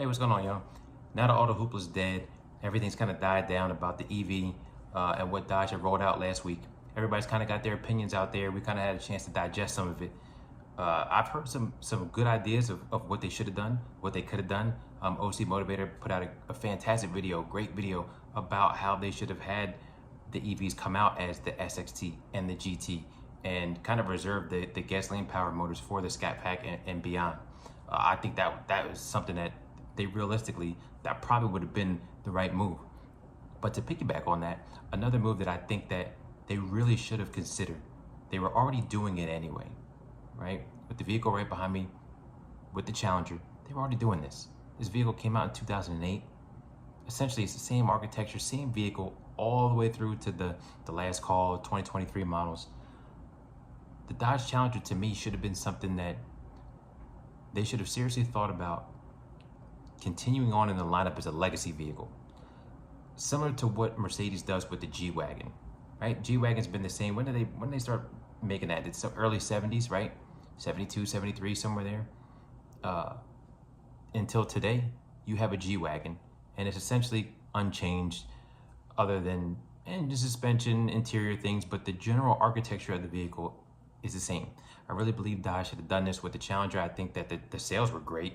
Hey, what's going on, y'all? Now that all the hoopla's dead, everything's kind of died down about the EV and what Dodge had rolled out last week. Everybody's kind of got their opinions out there. We kind of had a chance to digest some of it. I've heard some good ideas of what they should have done, what they could have done. OC Motivator put out a fantastic video, great video about how they should have had the EVs come out as the SXT and the GT and kind of reserve the gasoline powered motors for the Scat Pack and beyond. I think that was something that they realistically, that probably would have been the right move. But to piggyback on that, another move that I think that they really should have considered, they were already doing it anyway, right? With the vehicle right behind me, with the Challenger, they were already doing this. This vehicle came out in 2008. Essentially, it's the same architecture, same vehicle, all the way through to the last call, 2023 models. The Dodge Challenger, to me, should have been something that they should have seriously thought about continuing on in the lineup as a legacy vehicle. Similar to what Mercedes does with the G Wagon, right? G Wagon's been the same. When did they start making that? It's the early 70s, right? 72, 73, somewhere there. Until today, you have a G Wagon, and it's essentially unchanged other than the suspension, interior things, but the general architecture of the vehicle is the same. I really believe Dodge should have done this with the Challenger. I think that the sales were great.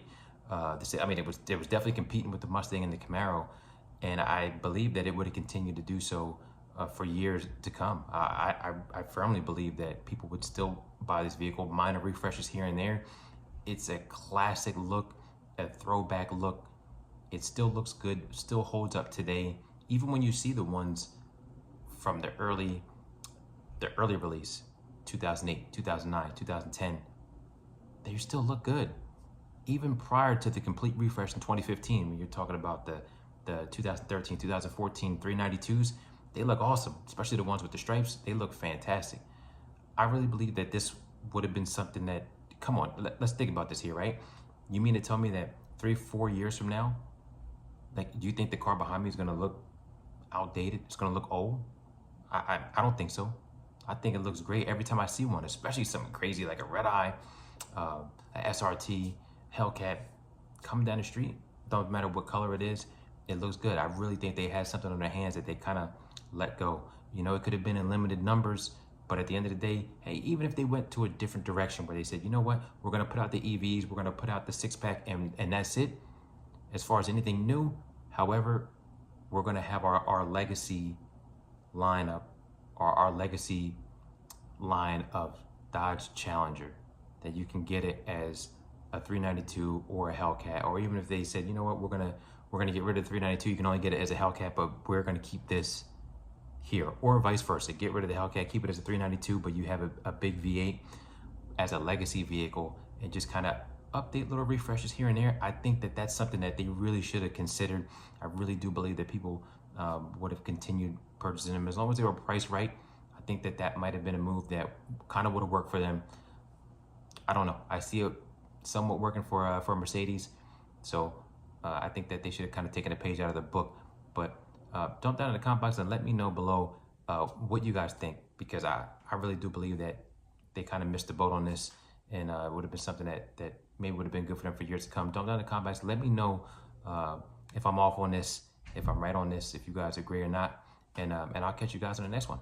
It was definitely competing with the Mustang and the Camaro, and I believe that it would have continued to do so for years to come. I firmly believe that people would still buy this vehicle, minor refreshes here and there. It's a classic look, a throwback look. It still looks good, still holds up today. Even when you see the ones from the early release, 2008, 2009, 2010, they still look good. Even prior to the complete refresh in 2015, when you're talking about the 2013, 2014 392s, they look awesome, especially the ones with the stripes. They look fantastic. I really believe that this would have been something that, come on, let's think about this here, right? You mean to tell me that 3-4 years from now, like, do you think the car behind me is gonna look outdated? It's gonna look old? I don't think so. I think it looks great every time I see one, especially something crazy like a red eye, a SRT, Hellcat coming down the street. Don't matter what color it is, it looks good. I really think they had something on their hands that they kind of let go. You know, it could have been in limited numbers, but at the end of the day, hey, even if they went to a different direction where they said, you know what, we're gonna put out the EVs, we're gonna put out the 6-pack, and that's it. As far as anything new, however, we're gonna have our legacy lineup, or our legacy line of Dodge Challenger, that you can get it as a 392 or a Hellcat, or even if they said, you know what, we're gonna get rid of the 392, you can only get it as a Hellcat, but we're gonna keep this here, or vice versa. Get rid of the Hellcat, keep it as a 392, but you have a big V8 as a legacy vehicle, and just kind of update little refreshes here and there. I think that that's something that they really should have considered. I really do believe that people would have continued purchasing them as long as they were priced right. I think that that might have been a move that kind of would have worked for them. I don't know. I see it somewhat working for Mercedes, so I think that they should have kind of taken a page out of the book. But jump down in the comment box and let me know below what you guys think, because I really do believe that they kind of missed the boat on this, and it would have been something that maybe would have been good for them for years to come. Jump down in the comment box, let me know if I'm off on this, if I'm right on this, if you guys agree or not, and I'll catch you guys on the next one.